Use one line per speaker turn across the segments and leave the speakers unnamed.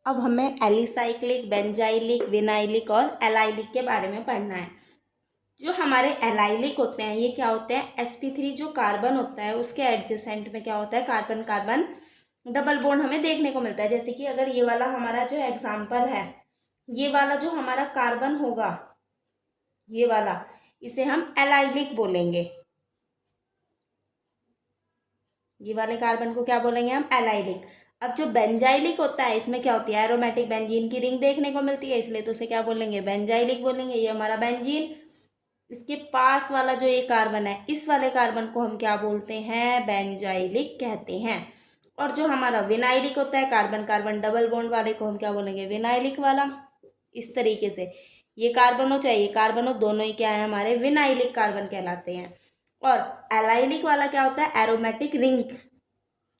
अब हमें alicyclic, benzylic, vinylic और एलाइलिक के बारे में पढ़ना है। जो हमारे एलाइलिक होते हैं ये क्या होते हैं, sp3 जो कार्बन होता है उसके एडजेसेंट में क्या होता है, कार्बन कार्बन डबल बॉन्ड हमें देखने को मिलता है। जैसे कि अगर ये वाला हमारा जो एग्जाम्पल है, ये वाला जो हमारा कार्बन होगा, ये वाला, इसे हम एलाइलिक बोलेंगे। ये वाले कार्बन को क्या बोलेंगे हम, एलाइलिक। अब जो बेंजाइलिक होता है इसमें क्या होती है, एरोमेटिक बेंजीन की रिंग देखने को मिलती है, इसलिए तो उसे क्या बोलेंगे, बेंजाइलिक बोलेंगे। ये हमारा बेंजीन, इसके पास वाला जो ये कार्बन है, इस वाले कार्बन को हम क्या बोलते हैं, बेंजाइलिक कहते हैं। और जो हमारा विनाइलिक होता है, कार्बन कार्बन डबल बॉन्ड वाले को हम क्या बोलेंगे, विनाइलिक वाला। इस तरीके से ये कार्बन हो चाहे ये कार्बन हो, दोनों ही क्या है, हमारे विनाइलिक कार्बन कहलाते हैं। और एलाइलिक वाला क्या होता है, एरोमेटिक रिंग,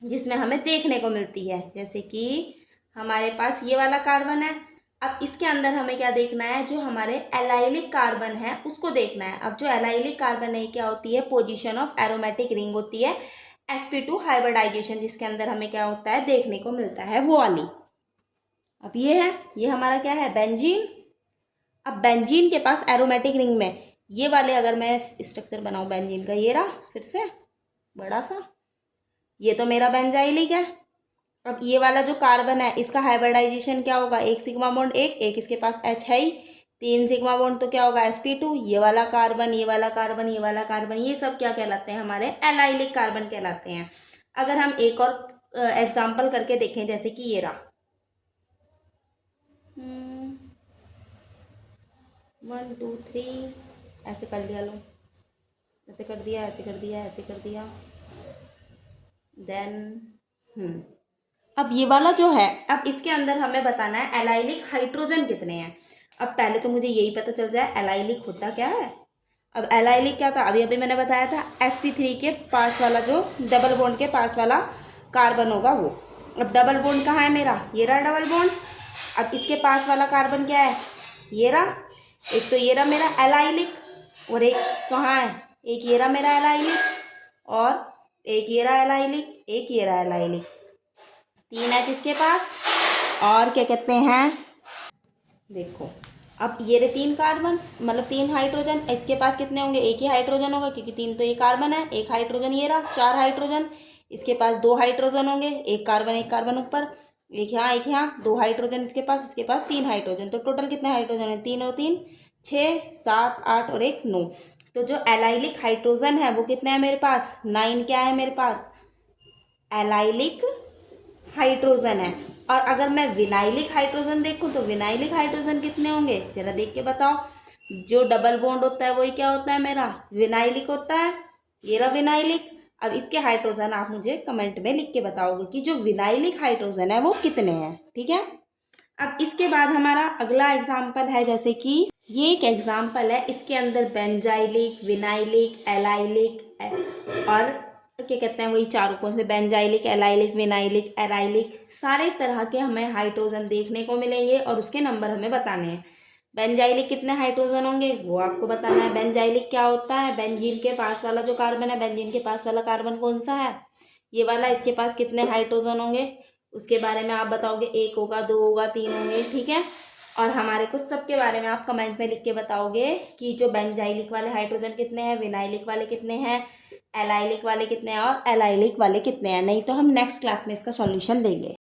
जिसमें हमें देखने को मिलती है। जैसे कि हमारे पास ये वाला कार्बन है, अब इसके अंदर हमें क्या देखना है, जो हमारे एलाइलिक कार्बन है उसको देखना है। अब जो एलाइलिक कार्बन है क्या होती है, पोजीशन ऑफ एरोमेटिक रिंग होती है, sp2 हाइब्रिडाइजेशन, जिसके अंदर हमें क्या होता है, देखने को मिलता है वो वाली। अब ये है, ये हमारा क्या है, बेंजीन। अब बेंजीन के पास एरोमेटिक रिंग में ये वाले, अगर मैं स्ट्रक्चर बनाऊं बेंजीन का, ये रहा फिर से बड़ा सा, ये तो मेरा बेंजाइलिक है। अब ये वाला जो कार्बन है इसका हाइब्रिडाइजेशन क्या होगा, एक सिग्मा बॉन्ड, एक इसके पास H है ही, 3 सिग्मा बॉन्ड, तो क्या होगा, sp2। ये वाला कार्बन, ये वाला कार्बन, ये वाला कार्बन, ये सब क्या कहलाते हैं, हमारे एलाइलिक कार्बन कहलाते हैं। अगर हम एक और एग्जाम्पल करके देखें, जैसे कि ये रहा 1 2 3, ऐसे कर लिया, लो ऐसे कर दिया, ऐसे कर दिया, ऐसे कर दिया, देन अब ये वाला जो है, अब इसके अंदर हमें बताना है एलाइलिक हाइड्रोजन कितने हैं। अब पहले तो मुझे यही पता चल जाए एलाइलिक होता क्या है। अब एलाइलिक क्या था, अभी अभी मैंने बताया था, sp3 के पास वाला जो डबल बॉन्ड के पास वाला कार्बन होगा वो। अब डबल बॉन्ड कहाँ है मेरा, ये रहा डबल बॉन्ड। अब इसके पास वाला कार्बन क्या है, ये रहा। एक तो ये रहा मेरा एलाइलिक, और एक कहाँ है, एक ये रहा मेरा एलाइलिक, और एक ये रहा एलाइलिक, एक ये रहा एलाइलिक, 3 H इसके पास, और क्या कहते हैं, देखो अब ये रहे 3 कार्बन, मतलब 3 हाइड्रोजन। इसके पास कितने होंगे, एक ही हाइड्रोजन होगा, क्योंकि 3 तो ये कार्बन है, एक हाइड्रोजन ये रहा, 4 हाइड्रोजन। इसके पास 2 हाइड्रोजन होंगे, एक कार्बन ऊपर, एक यहाँ एक यहाँ, 2 हाइड्रोजन इसके पास 3 हाइड्रोजन। तो टोटल कितने हाइड्रोजन है, 3 और 3 6 7 8 और 1 9। तो जो एलाइलिक हाइड्रोजन है वो कितने हैं मेरे पास, 9 क्या है मेरे पास, एलाइलिक हाइड्रोजन है। और अगर मैं विनाइलिक हाइड्रोजन देखूं तो विनाइलिक हाइड्रोजन कितने होंगे, जरा देख के बताओ। जो डबल बॉन्ड होता है वही क्या होता है मेरा, विनाइलिक होता है। ये रहा विनाइलिक। अब इसके हाइड्रोजन आप मुझे कमेंट में लिख के बताओगे कि जो विनाइलिक हाइड्रोजन है वो कितने हैं, ठीक है। अब इसके बाद हमारा अगला एग्जाम्पल है, जैसे कि ये एक एग्जाम्पल है, इसके अंदर बेंजाइलिक, विनाइलिक, एलाइलिक और क्या कहते हैं, वही चारों कौन से, बेंजाइलिक, एलाइलिक, विनाइलिक, एराइलिक, सारे तरह के हमें हाइड्रोजन देखने को मिलेंगे और उसके नंबर हमें बताने हैं। बेंजाइलिक कितने हाइड्रोजन होंगे वो आपको बताना है। बेंजाइलिक क्या होता है, बेंजीन के पास वाला जो कार्बन है, बेंजीन के पास वाला कार्बन कौन सा है, ये वाला। इसके पास कितने हाइड्रोजन होंगे उसके बारे में आप बताओगे, 1 होगा, 2 होगा, 3 होंगे, ठीक है। और हमारे को सबके बारे में आप कमेंट में लिख के बताओगे कि जो बेंजाइलिक वाले हाइड्रोजन कितने हैं, विनाइलिक वाले कितने हैं, एलाइलिक वाले कितने हैं और एलाइलिक वाले कितने हैं। नहीं तो हम नेक्स्ट क्लास में इसका सॉल्यूशन देंगे।